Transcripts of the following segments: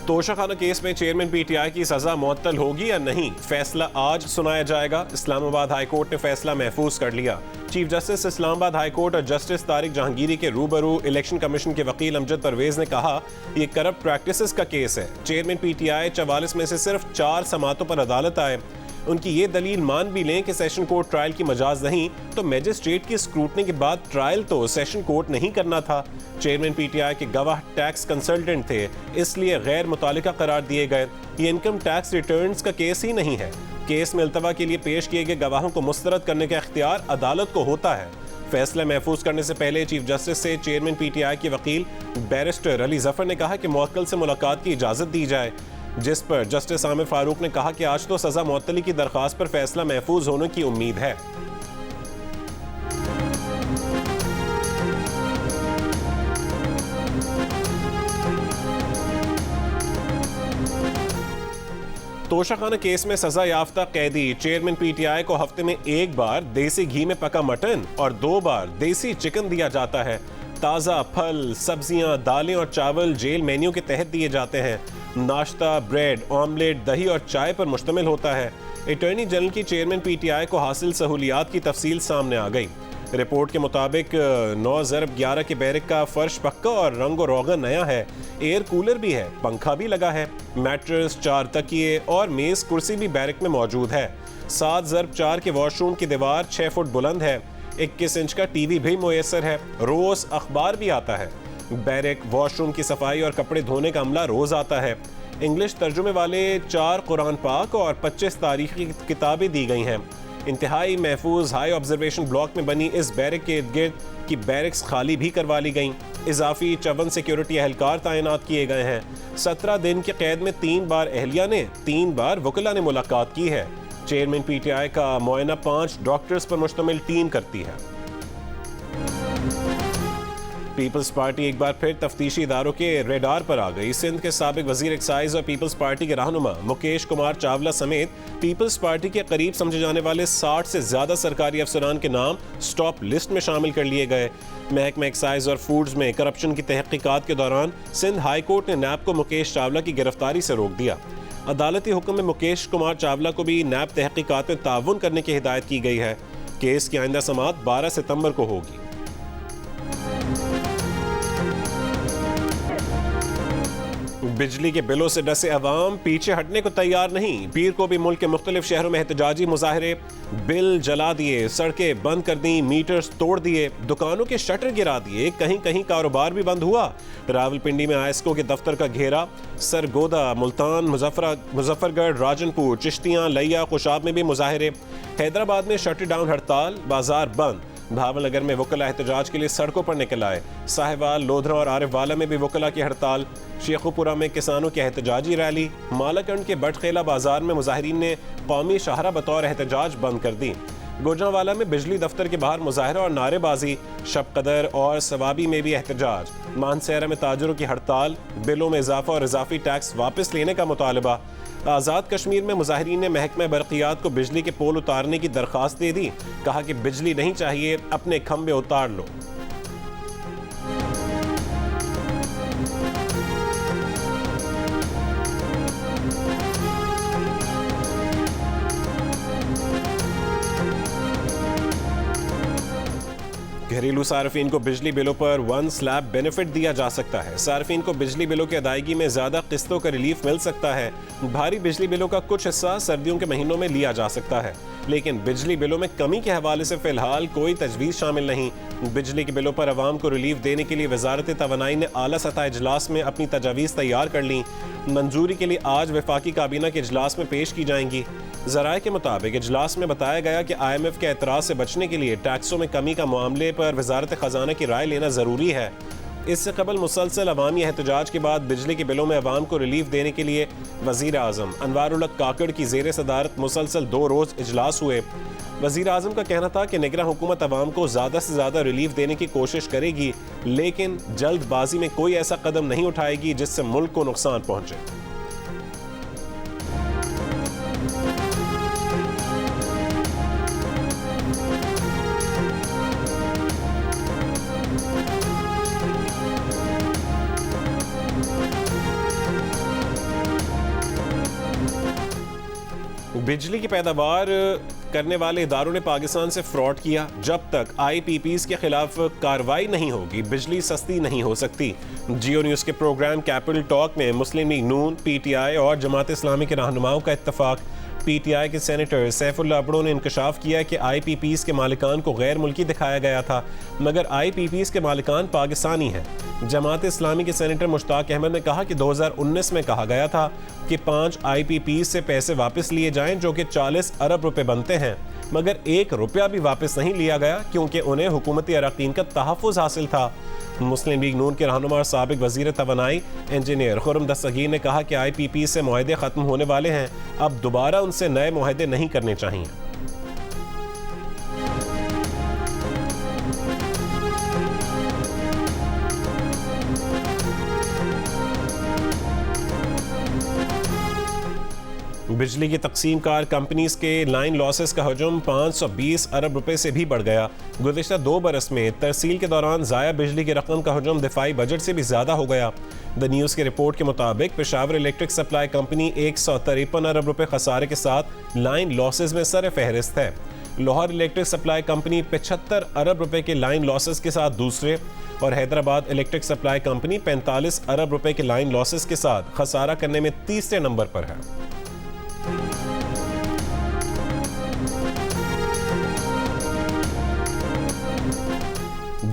Toshakhana case में chairman PTI की सजा मुअत्तल होगी या नहीं, फैसला आज सुनाया जाएगा। इस्लामाबाद हाई कोर्ट ने फैसला महफूज कर लिया। Chief justice Islamabad high court और जस्टिस तारिक जहांगीरी के रूबरू इलेक्शन कमीशन के वकील अमजद परवेज ने कहा, ये करप्ट प्रैक्टिसेस का केस है। चेयरमैन पीटीआई 44 में से सिर्फ 4 समातों पर अदालत आए। उनकी ये दलील मान भी लें कि सेशन कोर्ट ट्रायल की मजाज नहीं, तो मैजिस्ट्रेट की स्क्रूटनी के बाद ट्रायल तो सेशन कोर्ट नहीं करना था। चेयरमैन पीटीआई के गवाह टैक्स कंसल्टेंट थे, इसलिए गैर मुतालिका करार दिए गए। ये इनकम टैक्स रिटर्न्स का केस ही नहीं है। केस में इल्तवा के लिए पेश किए गए गवाहों को मुस्तरद करने का इख्तियार अदालत को होता है। फैसला महफूज करने से पहले चीफ जस्टिस से चेयरमैन पीटीआई के वकील बैरिस्टर अली जफर ने कहा कि मुवक्किल से मुलाकात की इजाज़त दी जाए, जिस पर जस्टिस आमिर फारूक ने कहा कि आज तो सजा मुअत्तली की दरख्वास्त पर फैसला महफूज होने की उम्मीद है। तोशाखाना केस में सजा याफ्ता कैदी चेयरमैन पीटीआई को हफ्ते में 1 बार देसी घी में पका मटन और 2 बार देसी चिकन दिया जाता है। ताज़ा फल, सब्जियां, दालें और चावल जेल मेन्यू के तहत दिए जाते हैं। नाश्ता ब्रेड, ऑमलेट, दही और चाय पर मुश्तमिल होता है। अटॉर्नी जनरल की चेयरमैन पीटीआई को हासिल सहूलियात की तफसील सामने आ गई। रिपोर्ट के मुताबिक 9/11 के बैरक का फर्श पक्का और रंग और रोगन नया है। एयर कूलर भी है, पंखा भी लगा है। मैट्रेस, 4 तकिए और मेज कुर्सी भी बैरक में मौजूद है। 7/4 के वॉशरूम की दीवार 6 फुट बुलंद है। 21 इंच का टीवी भी मुयसर है। रोज अखबार भी आता है। बैरक, वॉशरूम की सफाई और कपड़े धोने का अमला रोज आता है। इंग्लिश तर्जुमे वाले 4 कुरान पाक और 25 तारीखी किताबें दी गई हैं। इंतहाई महफूज हाई ऑब्जर्वेशन ब्लॉक में बनी इस बैरक के इर्द गिर्द की बैरक्स खाली भी करवा ली गई। इजाफी 54 सिक्योरिटी एहलकार तैनात किए गए हैं। 17 दिन की कैद में 3 बार अहलिया ने, 3 बार वकला ने मुलाकात की है। चेयरमैन पीटीआई का मुआयना 5 डॉक्टर्स पर मुश्तमिल टीम करती है। पीपल्स पार्टी एक बार फिर तफ्तीशी इदारों के रेडार पर आ गई। सिंध के साबिक वजीर एक्साइज और पीपल्स पार्टी के रहनुमा मुकेश कुमार चावला समेत पीपल्स पार्टी के करीब समझे जाने वाले 60 से ज्यादा सरकारी अफसरान के नाम स्टॉप लिस्ट में शामिल कर लिए गए। महकमा एक्साइज और फूड्स में करप्शन की तहकीकात के दौरान सिंध हाई कोर्ट ने नैब को मुकेश चावला की गिरफ्तारी से रोक दिया। अदालती हुक्म में मुकेश कुमार चावला को भी नैब तहकीकात में ताउन करने की हिदायत की गई है। केस की आइंदा समाअत 12 सितंबर को होगी। बिजली के बिलों से डसे अवाम पीछे हटने को तैयार नहीं। पीर को भी मुल्क के मुख्तलिफ शहरों में एहतजाजी मुजाहरे, बिल जला दिए, सड़कें बंद कर दी, मीटर्स तोड़ दिए, दुकानों के शटर गिरा दिए, कहीं कहीं कारोबार भी बंद हुआ। रावलपिंडी में आयस्को के दफ्तर का घेरा, सरगोदा, मुल्तान, मुजफ्फरगढ़, राजनपुर, चिश्तियाँ, लिया, खुशाब में भी मुजाहरे। हैदराबाद में शटर डाउन हड़ताल, बाजार बंद। भावनगर में वकला एहतजाज के लिए सड़कों पर निकल आए। साहिवाल, लोधरा और आरिफवाला में भी वकला की हड़ताल। शेखुपुरा में किसानों की एहतजाजी रैली। मालाकंड के बटखेला बाजार में मुजाहिरीन ने कौमी शाहरा बतौर एहतजाज बंद कर दी। गुजरांवाला में बिजली दफ्तर के बाहर मुजाहरा और नारेबाजी। शब कदर और सवाबी में भी एहतजाज। मानसेरा में ताजरों की हड़ताल। बिलों में इजाफा और इजाफी टैक्स वापस लेने का मुतालबा। आज़ाद कश्मीर में मुजाहिरीन ने महकमा बरक़ियात को बिजली के पोल उतारने की दरख्वास्त दे दी। कहा कि बिजली नहीं चाहिए, अपने खंबे उतार लो। घरेलू सार्फिन को बिजली बिलों पर 1 स्लैब बेनिफिट दिया जा सकता है। सार्फिन को बिजली बिलों की अदायगी में ज़्यादा किस्तों का रिलीफ मिल सकता है। भारी बिजली बिलों का कुछ हिस्सा सर्दियों के महीनों में लिया जा सकता है, लेकिन बिजली बिलों में कमी के हवाले से फिलहाल कोई तजवीज़ शामिल नहीं। बिजली के बिलों पर आवाम को रिलीफ देने के लिए वजारत तवानाई ने आला सतह इजलास में अपनी तजावीज़ तैयार कर ली। मंजूरी के लिए आज वफाकी काबीना के इजलास में पेश की जाएंगी। ज़राए के मुताबिक इजलास में बताया गया कि IMF के एतराज़ से बचने के लिए टैक्सों में कमी का मामले पर वजारत ख़जाना की राय लेना ज़रूरी है। इससे कबल मुसलसल अवामी एहतजाज के बाद बिजली के बिलों में अवाम को रिलीफ देने के लिए वज़ीर आज़म अनवारुल हक काकड़ की ज़ेर सदारत मुसलसल 2 रोज़ इजलास हुए। वज़ीर आज़म का कहना था कि निगरान हुकूमत अवाम को ज़्यादा से ज़्यादा रिलीफ देने की कोशिश करेगी, लेकिन जल्दबाजी में कोई ऐसा कदम नहीं उठाएगी जिससे मुल्क को नुकसान पहुँचे। बिजली की पैदावार करने वाले इदारों ने पाकिस्तान से फ्रॉड किया। जब तक IPPs के खिलाफ कार्रवाई नहीं होगी बिजली सस्ती नहीं हो सकती। जियो न्यूज़ के प्रोग्राम कैपिटल टॉक में मुस्लिम लीग नून, PTI और जमात इस्लामी के रहनुमाओं का इत्तफाक। PTI के सेनेटर सैफुल्लाह अबड़ो ने इंकशाफ किया कि IPPs के मालिकान को गैर मुल्की दिखाया गया था, मगर IPPs के मालिकान पाकिस्तानी हैं। जमात इस्लामी के सेनेटर मुश्ताक अहमद ने कहा कि 2019 में कहा गया था कि 5 IPPs से पैसे वापस लिए जाएं जो कि 40 अरब रुपए बनते हैं, मगर 1 रुपया भी वापस नहीं लिया गया क्योंकि उन्हें हुकूमती अरकान का तहफ़्फ़ुज़ हासिल था। मुस्लिम लीग नून के रहनुमा और साबिक वज़ीर तवानाई इंजीनियर खुर्रम दस्तगीर ने कहा कि IPPs से मुआहदे ख़त्म होने वाले हैं, अब दोबारा उनसे नए मुआहदे नहीं करने चाहिए। बिजली की तकसीम कार कंपनीज के लाइन लॉसेस का हजम 520 अरब रुपए से भी बढ़ गया। गुज़िश्ता 2 बरस में तरसील के दौरान ज़ाया बिजली की रकम का हजम दिफाई बजट से भी ज़्यादा हो गया। द न्यूज़ की रिपोर्ट के मुताबिक पेशावर इलेक्ट्रिक सप्लाई कंपनी 153 अरब रुपए खसारे के साथ लाइन लॉसेस में सर फहरिस्त है। लाहौर इलेक्ट्रिक सप्लाई कंपनी 75 अरब रुपए के लाइन लॉसेस के साथ दूसरे और हैदराबाद इलेक्ट्रिक सप्लाई कंपनी 45 अरब रुपए के लाइन लॉसेस के साथ खसारा करने में तीसरे नंबर पर है।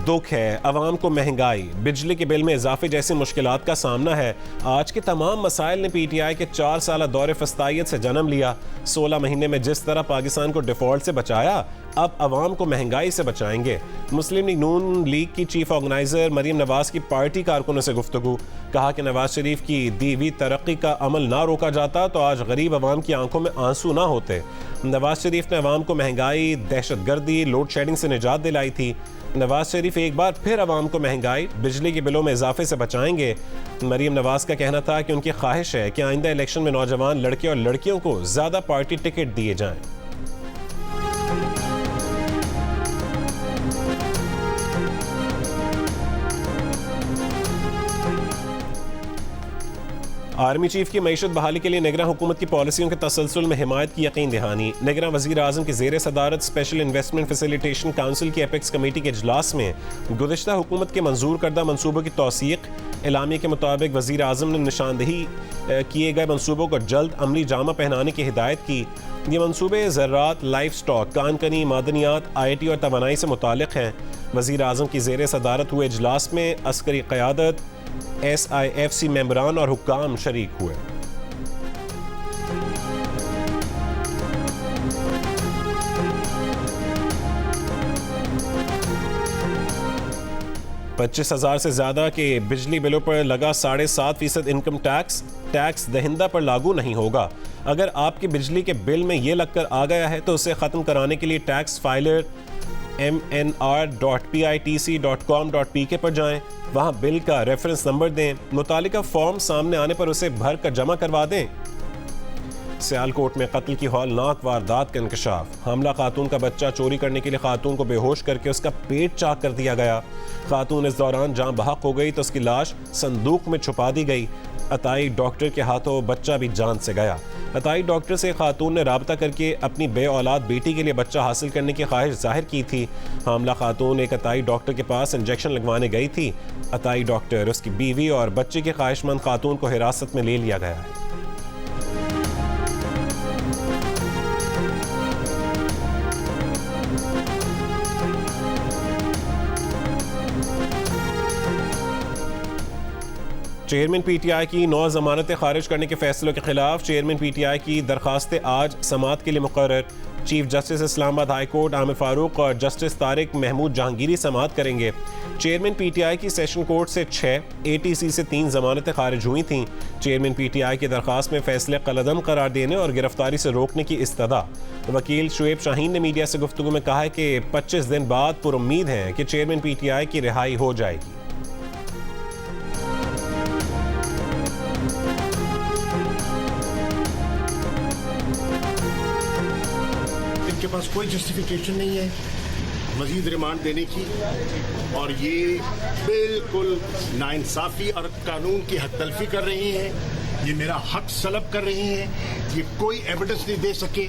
दुख है अवाम को महंगाई, बिजली के बिल में इजाफे जैसी मुश्किलात का सामना है। आज के तमाम मसाइल ने PTI के 4 साल दौरे फस्तायत से जन्म लिया। 16 महीने में जिस तरह पाकिस्तान को डिफॉल्ट से बचाया, अब अवाम को महंगाई से बचाएंगे। मुस्लिम लीग नून लीग की चीफ ऑर्गेनाइजर मरीम नवाज की पार्टी कारकुनों से गुफ्तगू। कहा कि नवाज शरीफ की दी हुई तरक्की का अमल ना रोका जाता तो आज गरीब अवाम की आंखों में आंसू ना होते। नवाज शरीफ ने अवाम को महंगाई, दहशतगर्दी, लोड शेडिंग से निजात दिलाई थी। नवाज शरीफ एक बार फिर अवाम को महंगाई, बिजली के बिलों में इजाफे से बचाएंगे। मरीम नवाज का कहना था कि उनकी ख्वाहिश है कि आइंदा इलेक्शन में नौजवान लड़के और लड़कियों को ज़्यादा पार्टी टिकट दिए जाएं। आर्मी चीफ की मईशत बहाली के लिए निगरान हुकूमत की पॉलिसियों के तसलसल में हिमायत की यकीन दहानी। निगरान वज़ीर आज़म के ज़ेर सदारत स्पेशल इन्वेस्टमेंट फैसिलिटेशन काउंसिल की एपेक्स कमेटी के इजलास में गुज़िश्ता हुकूमत के मंजूर करदा मनसूबों की तौसीक। एलामिया के मुताबिक वज़ीर आज़म ने निशानदही किए गए मनसूबों को जल्द अमली जामा पहनाने की हिदायत की। ये मनसूबे ज़राअत, लाइफ स्टॉक, कानकनी, मादनियात, IIT और तवानाई से मुतालिक हैं। वज़ीर आज़म की ज़ेर सदारत हुए इजलास में अस्करी क़यादत, SIFC मेंबरान और हुक्काम शरीक हुए। $25,000 से ज़्यादा के बिजली बिलों पर लगा 7.5% इनकम टैक्स दहिंदा पर लागू नहीं होगा। अगर आपके बिजली के बिल में ये लगकर आ गया है तो उसे ख़त्म कराने के लिए टैक्स फाइलर mnr.pitc.com.pk पर जाएं, वहां बिल का रेफरेंस नंबर दें, मुतालिका फॉर्म सामने आने पर उसे भर कर जमा करवा दें। सियालकोट में कत्ल की हौलनाक वारदात का इंकशाफ। हमला खातून का बच्चा चोरी करने के लिए खातून को बेहोश करके उसका पेट चाक कर दिया गया। खातून इस दौरान जान बहक हो गई तो उसकी लाश संदूक में छुपा दी गई। अताई डॉक्टर के हाथों बच्चा भी जान से गया। अताई डॉक्टर से खातून ने राबता करके अपनी बे औलाद बेटी के लिए बच्चा हासिल करने की ख्वाहिश जाहिर की थी। हामला खातून एक अताई डॉक्टर के पास इंजेक्शन लगवाने गई थी। अताई डॉक्टर, उसकी बीवी और बच्चे की ख्वाहिशमंद खातून को हिरासत में ले लिया गया है। चेयरमैन PTI की 9 जमानतें खारिज करने के फैसलों के खिलाफ चेयरमैन PTI की दरखास्तें आज समाअत के लिए मुकर्रर। Chief justice Islamabad high court Aamir Farooq और जस्टिस तारिक महमूद जहांगीरी समाअत करेंगे। चेयरमैन PTI की सेशन कोर्ट से 6, ATC से 3 जमानतें खारिज हुई थीं। चेयरमैन PTI की दरखास्त में फैसले कलअदम करार देने और गिरफ्तारी से रोकने की इस्तदा। वकील शुएब शाहीन ने मीडिया से गुफ्तगू में कहा है कि 25 दिन बाद पुरुम्मीद है कि चेयरमैन PTI की रिहाई हो जाएगी। इनके पास कोई जस्टिफिकेशन नहीं है मजीद रिमांड देने की और ये बिल्कुल नाइंसाफ़ी और कानून की हद तलफी कर रही हैं। ये मेरा हक सलब कर रहे हैं, ये कोई एविडेंस नहीं दे सके,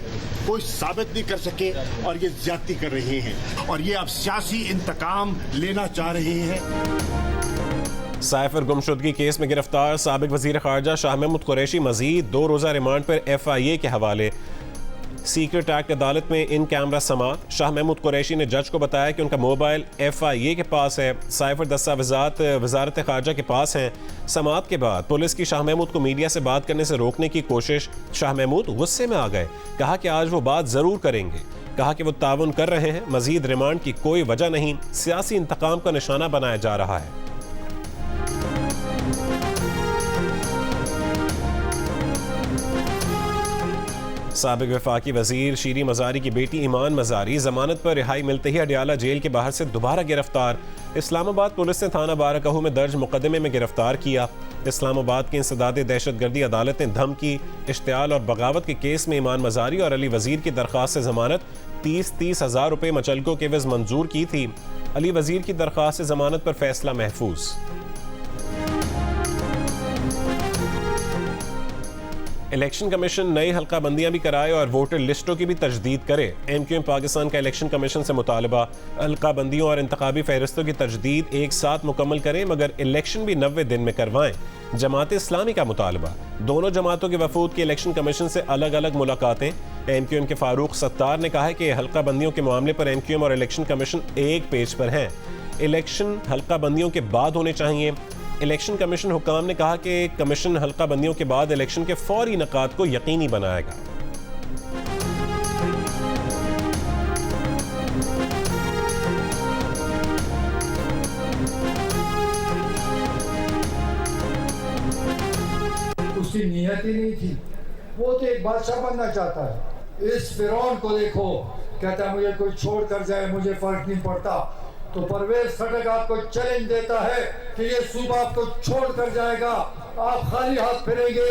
कोई साबित नहीं कर सके और ये ज्यादती कर रहे हैं और ये अब सियासी इंतकाम लेना चाह रहे हैं। साइफर गुमशुदगी केस में गिरफ्तार साबिक वजीर खारजा शाह महमूद कुरैशी मजीद 2 रोज़ा रिमांड पर FIA के हवाले। सीक्रेट एक्ट अदालत में इन कैमरा समात। शाह महमूद कुरैशी ने जज को बताया कि उनका मोबाइल FIA के पास है, साइफर दस्तावेजात वजारत खारजा के पास हैं। समात के बाद पुलिस की शाह महमूद को मीडिया से बात करने से रोकने की कोशिश। शाह महमूद गुस्से में आ गए, कहा कि आज वो बात जरूर करेंगे, कहा कि वो ताउन कर रहे हैं, मजीद रिमांड की कोई वजह नहीं, सियासी इंतकाम का निशाना बनाया जा रहा है। साबिक वफाकी वजीर शीरी मजारी की बेटी ईमान मजारी जमानत पर रिहाई मिलते ही अडियाला जेल के बाहर से दोबारा गिरफ्तार। इस्लामाबाद पुलिस ने थाना बारकाहू में दर्ज मुकदमे में गिरफ्तार किया। इस्लामाबाद की इंसदाद दहशतगर्दी अदालत ने धमकी, इश्तियाल और बगावत के केस में ईमान मजारी और अली वजीर की दरख्वास्त से जमानत 30-30 हज़ार रुपये मचलकों के एवज मंजूर की थी। अली वजीर की दरख्वास्त से जमानत पर फैसला महफूज। इलेक्शन कमीशन नई हल्का बंदियां भी कराए और वोटर लिस्टों की भी तजदीद करे। MQM पाकिस्तान का इलेक्शन कमीशन से मुतालबा, हल्का बंदियों और इंतखाबी फहरिस्तों की तजदीद एक साथ मुकम्मल करें मगर इलेक्शन भी 90 दिन में करवाएं। जमात इस्लामी का मुतालबा, दोनों जमातों के वफूद की इलेक्शन कमीशन से अलग अलग मुलाकातें। MQM के फारूक सत्तार ने कहा है कि हल्का बंदियों के मामले पर MQM और इलेक्शन कमीशन एक पेज पर हैं। इलेक्शन हल्का बंदियों के बाद होने चाहिए। इलेक्शन कमीशन हुकाम ने कहा कि कमीशन हल्का बंदियों के बाद इलेक्शन के फौरी इनेकाद को यकीनी बनाएगा। उसकी नियत ही नहीं थी, वो तो एक बादशाह बनना चाहता है। इस फिरौन को देखो, कहता है मुझे कोई छोड़ कर जाए मुझे फर्क नहीं पड़ता। तो परवेज खटक आपको चैलेंज देता है कि ये सूबा आपको छोड़ कर जाएगा, आप खाली हाथ फिरेंगे।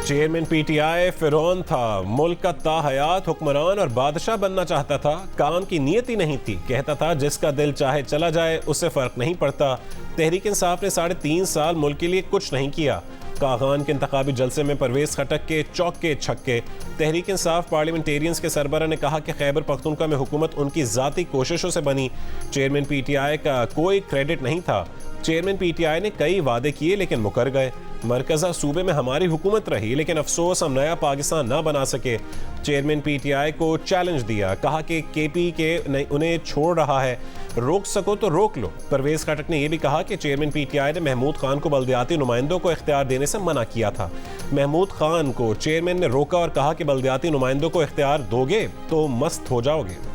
चेयरमैन PTI फिरौन था, मुल्क का ताहयात हुक्मरान और बादशाह बनना चाहता था, काम की नीयत ही नहीं थी। कहता था जिसका दिल चाहे चला जाए, उससे फर्क नहीं पड़ता। तहरीक इंसाफ ने 3.5 साल मुल्क के लिए कुछ नहीं किया। कागान के इंतखाबी जलसे में परवेज खटक के चौके छक्के। तहरीक इंसाफ पार्लियामेंटेरियंस के सरबरा ने कहा कि खैबर पख्तूनख्वा में हुकूमत उनकी ज़ाती कोशिशों से बनी, चेयरमैन PTI का कोई क्रेडिट नहीं था। चेयरमैन PTI ने कई वादे किए लेकिन मुकर गए। मरकज़ा सूबे में हमारी हुकूमत रही लेकिन अफसोस हम नया पाकिस्तान ना बना सके। चेयरमैन PTI को चैलेंज दिया, कहा कि KP के उन्हें छोड़ रहा है, रोक सको तो रोक लो। परवेज खटक ने यह भी कहा कि चेयरमैन PTI ने महमूद खान को बल्दियाती नुमाइंदों को इख्तियार देने से मना किया था। महमूद खान को चेयरमैन ने रोका और कहा कि बल्दियाती नुमाइंदों को इख्तियार दोगे तो मस्त हो जाओगे।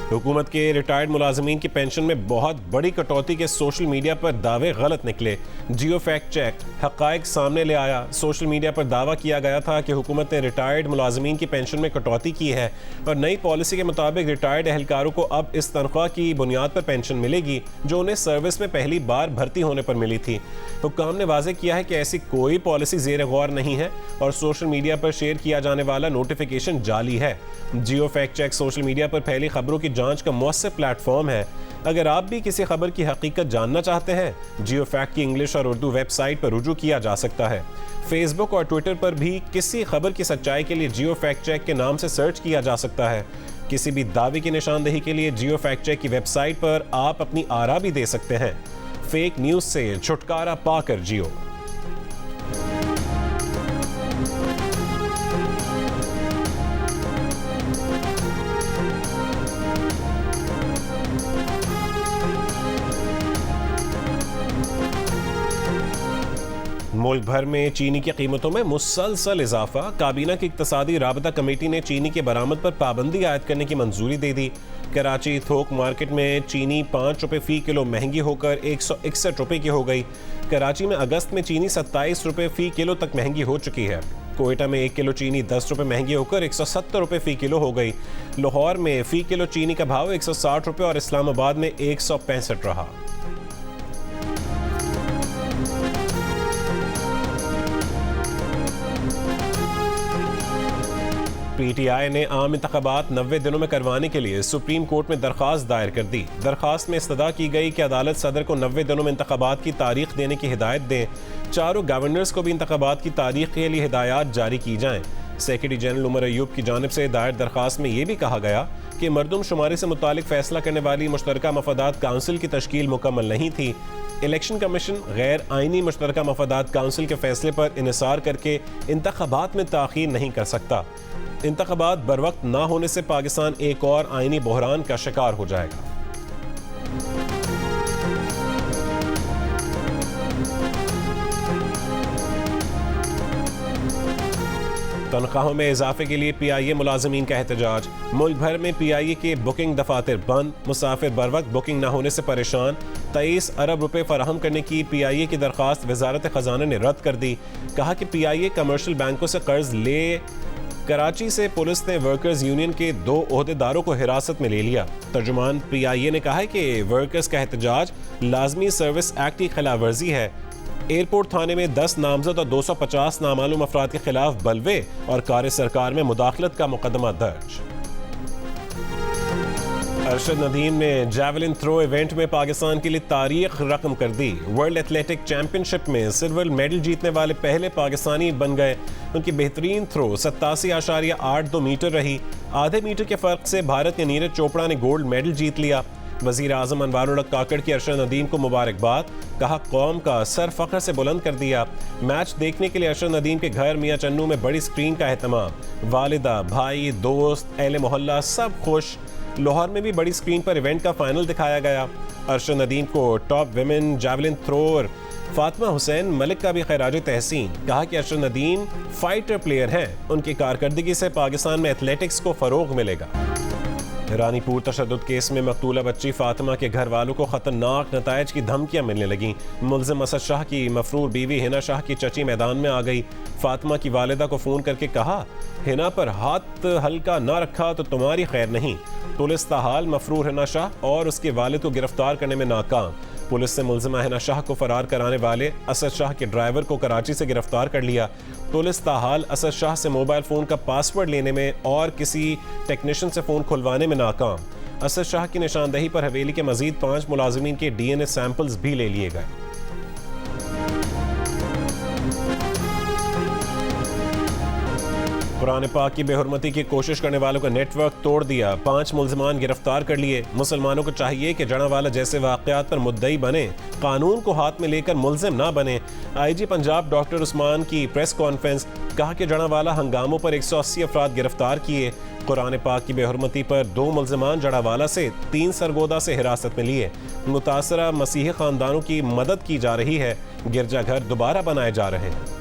हुकूमत के रिटायर्ड मुलाजमीन की पेंशन में बहुत बड़ी कटौती के सोशल मीडिया पर दावे गलत निकले। जियो फैक्ट चेक हक़ाइक़ सामने ले आया। सोशल मीडिया पर दावा किया गया था कि हुकूमत ने रिटायर्ड मुलाजमीन की पेंशन में कटौती की है और नई पॉलिसी के मुताबिक रिटायर्ड एहलकारों को अब इस तनख्वाह की बुनियाद पर पेंशन मिलेगी जो उन्हें सर्विस में पहली बार भर्ती होने पर मिली थी। हुक्काम ने वाज़ेह किया है कि ऐसी कोई पॉलिसी ज़ेर गौर नहीं है और सोशल मीडिया पर शेयर किया जाने वाला नोटिफिकेशन जाली है। जियो फैक्ट चेक सोशल मीडिया पर फैली खबरों की जांच का मौसर प्लेटफॉर्म है। अगर आप भी किसी खबर की हकीकत जानना चाहते हैं, जियो फैक्ट की इंग्लिश और उर्दू वेबसाइट पर रुजू किया जा सकता है। फेसबुक और ट्विटर पर भी किसी खबर की सच्चाई के लिए जियो फैक्ट चेक के नाम से सर्च किया जा सकता है। किसी भी दावे की निशानदेही के लिए जियो फैक्ट चेक की वेबसाइट पर आप अपनी आरा भी दे सकते हैं। फेक न्यूज से छुटकारा पाकर जियो। मुल्क भर में चीनी की कीमतों में मुसलसल इजाफा। काबीना की इक्तसादी राबता कमेटी ने चीनी के बरामद पर पाबंदी आयद करने की मंजूरी दे दी। कराची थोक मार्केट में चीनी 5 रुपये फ़ी किलो महंगी होकर 161 रुपये की हो गई। कराची में अगस्त में चीनी 27 रुपये फ़ी किलो तक महंगी हो चुकी है। कोयटा में 1 किलो चीनी 10 रुपये महंगी होकर 170 रुपये फ़ी किलो हो गई। लाहौर में फ़ी किलो चीनी का भाव 160 रुपये और इस्लामाबाद में 165 रहा। PTI ने आम इंतखाबात 90 दिनों में करवाने के लिए सुप्रीम कोर्ट में दरख्वास्त दायर कर दी। दरख्वास्त में इस्तदा की गई कि अदालत सदर को 90 दिनों में इंतखाबात की तारीख देने की हिदायत दें। चारों गवर्नर्स को भी इंतखाबात की तारीख के लिए हिदायत जारी की जाएं। सेक्रेटरी जनरल उमर अयूब की जानिब से दायर दरख्वास्त में यह भी कहा गया कि मरदमशुमारी से मुतालिक फैसला करने वाली मुश्तरका मफादात काउंसिल की तश्कील मुकम्मल नहीं थी। इलेक्शन कमीशन गैर आइनी मुश्तरका मफादात काउंसिल के फैसले पर इन्हिसार करके इंतखाबात में ताख़ीर नहीं कर सकता। इंतखाबात बर वक्त ना होने से पाकिस्तान एक और आइनी बहरान का शिकार हो जाएगा। तनख्वाहों में इजाफे के लिए PIA मुलाजमीन का एहतजाज। मुल्क भर में PIA के बुकिंग दफातर बंद। मुसाफिर बर वक्त बुकिंग न होने से परेशान। 23 अरब रुपए फराहम करने की PIA की दरख्वास्त वजारत खजाना ने रद्द कर दी। कहा कि PIA कमर्शियल बैंकों से कर्ज ले। कराची से पुलिस ने वर्कर्स यूनियन के 2 ओहदेदारों को हिरासत में ले लिया। तर्जुमान PIA ने कहा है कि वर्कर्स का एहतजाज लाजमी सर्विस एक्ट की खिलाफ वर्जी है। एयरपोर्ट थाने में 10 नामजद और 250 नामालूम अफराद के खिलाफ बलवे और कार्य सरकार में मुदाखलत का मुकदमा दर्ज। अरशद नदीम ने जैवलिन थ्रो इवेंट में पाकिस्तान के लिए तारीख रकम कर दी। वर्ल्ड एथलेटिक चैंपियनशिप में सिल्वर मेडल जीतने वाले पहले पाकिस्तानी बन गए। उनकी बेहतरीन थ्रो 87.82 मीटर रही। आधे मीटर के फर्क से भारत के नीरज चोपड़ा ने गोल्ड मेडल जीत लिया। वजीर आजम अनवारुल हक काकड़ की अरशद नदीम को मुबारकबाद। कहा कौम का सर फख्र से बुलंद कर दिया। मैच देखने के लिए अरशद नदीम के घर मियां चन्नू में बड़ी स्क्रीन का एहतमाम। वालिदा, भाई, दोस्त, अहले मोहल्ला सब खुश। लाहौर में भी बड़ी स्क्रीन पर इवेंट का फाइनल दिखाया गया। अरशद नदीम को top women javelin thrower Fatima Hussain Malik का भी खैराज तहसीन। कहा कि अरशद नदीम फाइटर प्लेयर हैं। उनकी कारकर्दगी से पाकिस्तान में एथलेटिक्स को फरोग मिलेगा। रानीपुर तशद्दुद केस में मकतूला बच्ची फातिमा के घर वालों को खतरनाक नतायज की धमकियां मिलने लगीं। मुल्ज़िम असद शाह की मफरूर बीवी हिना शाह की चची मैदान में आ गई। फातिमा की वालिदा को फ़ोन करके कहा, हिना पर हाथ हल्का ना रखा तो तुम्हारी खैर नहीं। पुलिस ताहाल मफरूर हिना शाह और उसके वालिद को गिरफ्तार करने में नाकाम। पुलिस ने मुल्ज़िमा हिना शाह को फरार कराने वाले असद शाह के ड्राइवर को कराची से गिरफ्तार कर लिया। पुलिस ताहाल असद शाह से मोबाइल फ़ोन का पासवर्ड लेने में और किसी टेक्नीशियन से फ़ोन खुलवाने में नाकाम। असद शाह की निशानदही पर हवेली के मजीद 5 मुलाजिमीन के DNA सैंपल्स भी ले लिए गए। कुरान पाक की बेहुरमती की कोशिश करने वालों का नेटवर्क तोड़ दिया। 5 मुल्ज़िमान गिरफ्तार कर लिए। मुसलमानों को चाहिए कि जड़ावाला जैसे वाक़यात पर मुद्दई बने, कानून को हाथ में लेकर मुल्ज़िम ना बने। IG पंजाब डॉक्टर उस्मान की प्रेस कॉन्फ्रेंस। कहा कि जड़ावाला हंगामों पर 180 अफराद गिरफ्तार किए। कुरान पाक की बेहुरमती पर 2 मुल्ज़िमान जड़ावाला से 3 सरगोदा से हिरासत में लिए। मुतासरा मसीही ख़ानदानों की मदद की जा रही है। गिरजाघर दोबारा बनाए जा रहे हैं।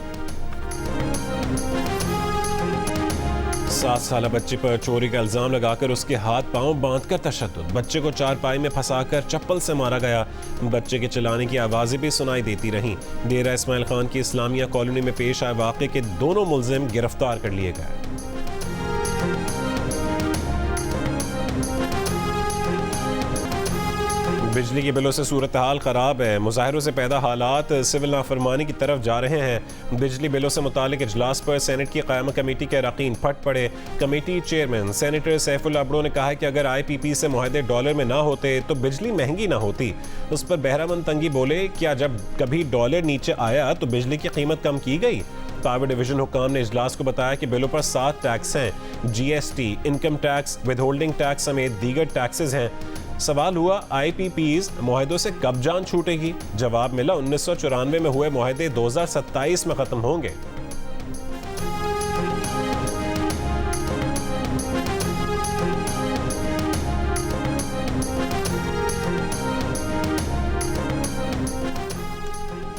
7 साला बच्चे पर चोरी का इल्जाम लगाकर उसके हाथ पांव बांधकर तशद्दुद। बच्चे को चारपाई में फंसाकर चप्पल से मारा गया। बच्चे के चिल्लाने की आवाज़ें भी सुनाई देती रहीं। डेरा इस्माइल खान की इस्लामिया कॉलोनी में पेश आए वाक़े के दोनों मुल्ज़िम गिरफ्तार कर लिए गए। बिजली के बिलों से सूरत हाल ख़राब है। मुजाहिरों से पैदा हालात सिविल नाफरमानी की तरफ जा रहे हैं। बिजली बिलों से मुतालिक इजलास पर सेनेट की क़याम कमेटी के अरकान फट पड़े। कमेटी चेयरमैन सेनेटर सैफुल्लाह अब्रो ने कहा कि अगर IPP से मुआहदे डॉलर में ना होते तो बिजली महंगी ना होती। उस पर बहरामंद तंगी बोले, क्या जब कभी डॉलर नीचे आया तो बिजली की कीमत कम की गई? पावर डिवीजन हुकाम ने इजलास को बताया कि बिलों पर 7 टैक्स हैं। GST, income tax, withholding tax समेत दीगर टैक्सेस हैं। सवाल हुआ IPPs मुआहदों से कब जान छूटेगी? जवाब मिला 1994 में हुए मुआहदे 2027 में खत्म होंगे।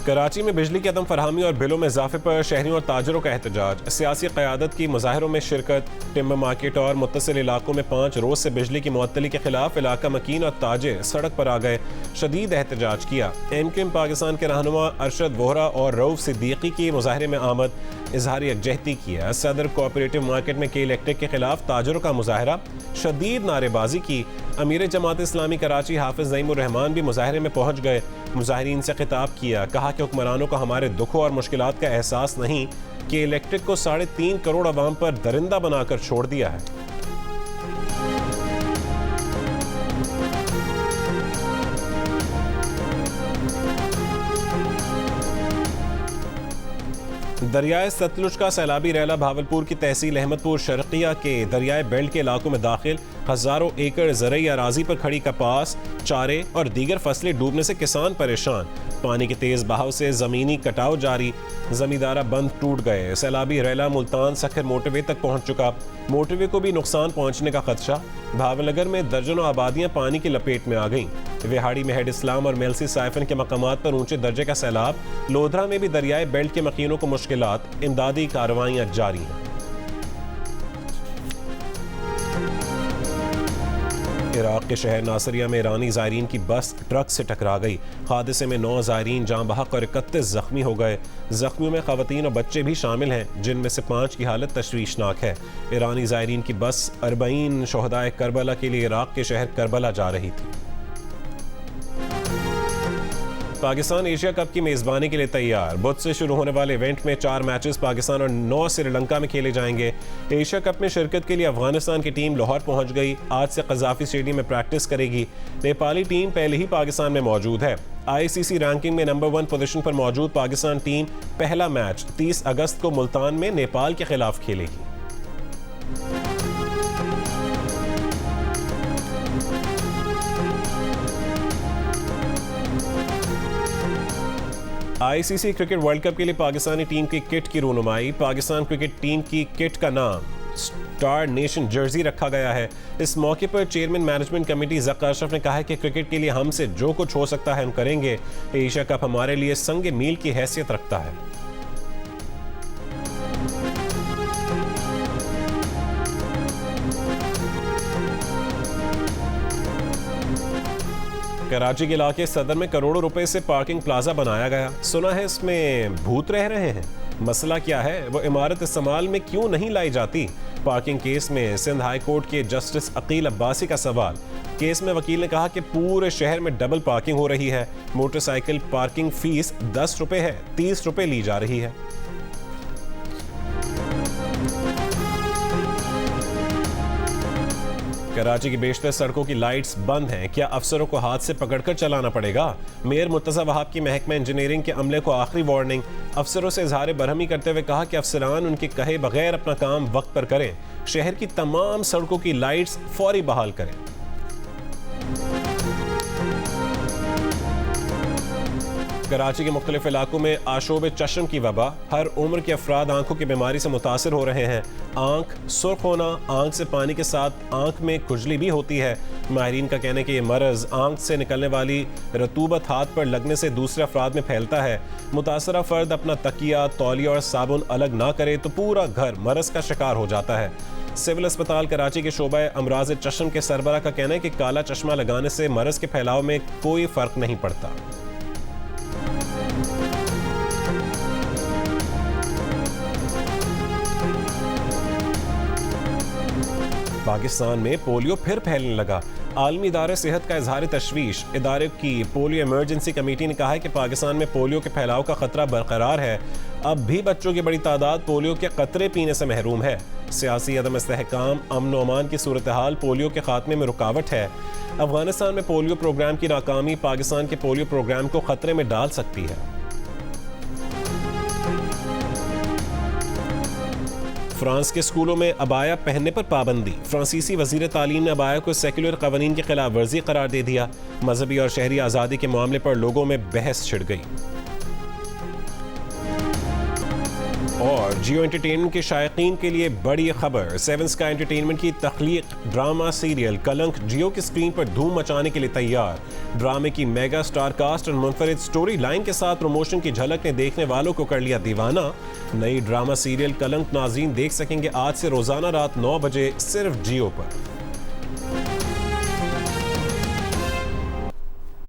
कराची में बिजली की अदम फरहमी और बिलों में इजाफे पर शहरियों और ताजरों का एहतजाज। सियासी क़यादत की मुजाहिरों में शिरकत। टिम्बर मार्केट और मुत्तसिल इलाकों में 5 रोज़ से बिजली की मुअत्तली के खिलाफ इलाका मकीन और ताजिर सड़क पर आ गए। शदीद एहतजाज किया। MQM पाकिस्तान के रहनुमा अरशद वोहरा और रऊफ सिद्दीकी की मुजाहरे में आमद। इजहार यकजहती किया। सदर कोऑपरेटिव मार्केट में के इलेक्ट्रिक के खिलाफ ताजरों का मुजाहरा। शदीद नारेबाजी की। अमीर जमात इस्लामी कराची हाफिज नईमुर रहमान भी मुजाहरे में पहुंच गए। मुजाहिरीन से खिताब किया। कहा कि हुक्मरानों को हमारे दुखों और मुश्किलात का एहसास नहीं, कि इलेक्ट्रिक को 3.5 करोड़ अवाम पर दरिंदा बनाकर छोड़ दिया है। दरियाए सतलुज का सैलाबी रैला भावलपुर की तहसील अहमदपुर शर्किया के दरियाए बेल्ट के इलाकों में दाखिल। हजारों एकड़ ज़रई अराजी पर खड़ी कपास, चारे और दीगर फसलें डूबने से किसान परेशान। पानी के तेज बहाव से जमीनी कटाव जारी, जमींदारा बंद टूट गए। सैलाबी रैला मुल्तान सखर मोटरवे तक पहुंच चुका, मोटरवे को भी नुकसान पहुंचने का खदशा। भावनगर में दर्जनों आबादियां पानी की लपेट में आ गईं। विहाड़ी में हेड इस्लाम और मेलसी साइफन के मकामात पर ऊंचे दर्जे का सैलाब। लोधरा में भी दरियाए बेल्ट के मकीनों को मुश्किलात, इमदादी कार्रवाइयां जारी हैं। इराक के शहर नासरिया में ईरानी ज़ायरीन की बस ट्रक से टकरा गई। हादसे में 9 ज़ायरीन जाँ बहक और 31 जख्मी हो गए। जख्मियों में ख़वातीन और बच्चे भी शामिल हैं, जिनमें से 5 की हालत तशवीशनाक है। ईरानी ज़ायरीन की बस 40 शोहदाए करबला के लिए इराक के शहर करबला जा रही थी। पाकिस्तान एशिया कप की मेज़बानी के लिए तैयार। बुध से शुरू होने वाले इवेंट में 4 मैचेस पाकिस्तान और 9 श्रीलंका में खेले जाएंगे। एशिया कप में शिरकत के लिए अफगानिस्तान की टीम लाहौर पहुंच गई। आज से कज़ाफ़ी स्टेडियम में प्रैक्टिस करेगी। नेपाली टीम पहले ही पाकिस्तान में मौजूद है। ICC रैंकिंग में नंबर 1 पोजीशन पर मौजूद पाकिस्तान टीम पहला मैच 30 अगस्त को मुल्तान में नेपाल के खिलाफ खेलेगी। ICC क्रिकेट वर्ल्ड कप के लिए पाकिस्तानी टीम की किट की रूनुमाई। पाकिस्तान क्रिकेट टीम की किट का नाम स्टार नेशन जर्सी रखा गया है। इस मौके पर chairman management committee Zafar Ashraf ने कहा है कि क्रिकेट के लिए हमसे जो कुछ हो सकता है हम करेंगे। एशिया कप हमारे लिए संग मील की हैसियत रखता है। कराची के इलाके सदर में करोड़ों रुपए से पार्किंग प्लाजा बनाया गया। सुना है इसमें भूत रह रहे हैं। मसला क्या है, वो इमारत इस्तेमाल में क्यों नहीं लाई जाती? पार्किंग केस में सिंध हाई कोर्ट के जस्टिस अकील अब्बासी का सवाल। केस में वकील ने कहा कि पूरे शहर में डबल पार्किंग हो रही है। मोटरसाइकिल पार्किंग फीस 10 रुपए है, 30 रुपए ली जा रही है। कराची की बेशतर सड़कों की लाइट्स बंद हैं। क्या अफसरों को हाथ से पकड़कर चलाना पड़ेगा? मेयर मुर्तज़ा वहाब की महकमा इंजीनियरिंग के अमले को आखिरी वार्निंग। अफसरों से इजहार बरहमी करते हुए कहा कि अफसरान उनके कहे बगैर अपना काम वक्त पर करें। शहर की तमाम सड़कों की लाइट्स फौरी बहाल करें। कराची के मुख्तलिफ इलाकों में आशोब चश्म की वबा। हर उम्र के अफराद आंखों की बीमारी से मुतासर हो रहे हैं। आंख सुर्ख होना, आंख से पानी के साथ आंख में खुजली भी होती है। माहिरीन का कहना है कि ये मर्ज आंख से निकलने वाली रतूबत हाथ पर लगने से दूसरे अफराद में फैलता है। मुतासरा फर्द अपना तकिया, तौलिया और साबुन अलग ना करे तो पूरा घर मर्ज का शिकार हो जाता है। सिविल अस्पताल कराची के शोबा अमराज चश्म के सरबरा का कहना है कि काला चश्मा लगाने से मर्ज के फैलाव में कोई फर्क नहीं पड़ता। पाकिस्तान में पोलियो फिर फैलने लगा। आलमी इदारे सेहत का इजहार तशवीश। इदारे की पोलियो इमरजेंसी कमेटी ने कहा है कि पाकिस्तान में पोलियो के फैलाव का खतरा बरकरार है। अब भी बच्चों की बड़ी तादाद पोलियो के कतरे पीने से महरूम है। सियासी अदम इस्तेहकाम, अमन व अमान की सूरत हाल पोलियो के खात्मे में रुकावट है। अफगानिस्तान में पोलियो प्रोग्राम की नाकामी पाकिस्तान के पोलियो प्रोग्राम को खतरे में डाल सकती है। फ्रांस के स्कूलों में अबाया पहनने पर पाबंदी। फ्रांसीसी वजीर तालीम ने अबाया को सेक्युलर कवानीन की खिलाफ वर्जी करार दे दिया। मजहबी और शहरी आज़ादी के मामले पर लोगों में बहस छिड़ गई। और जियो एंटरटेनमेंट के शायकीन के लिए बड़ी खबर। 7 स्काई एंटरटेनमेंट की तख्लीक ड्रामा सीरियल कलंक जियो की स्क्रीन पर धूम मचाने के लिए तैयार। ड्रामे की मेगा स्टार कास्ट और मुनफरिद स्टोरी लाइन के साथ प्रमोशन की झलक ने देखने वालों को कर लिया दीवाना। नई ड्रामा सीरियल कलंक नाज़रीन देख सकेंगे आज से रोजाना रात 9 बजे सिर्फ जियो पर।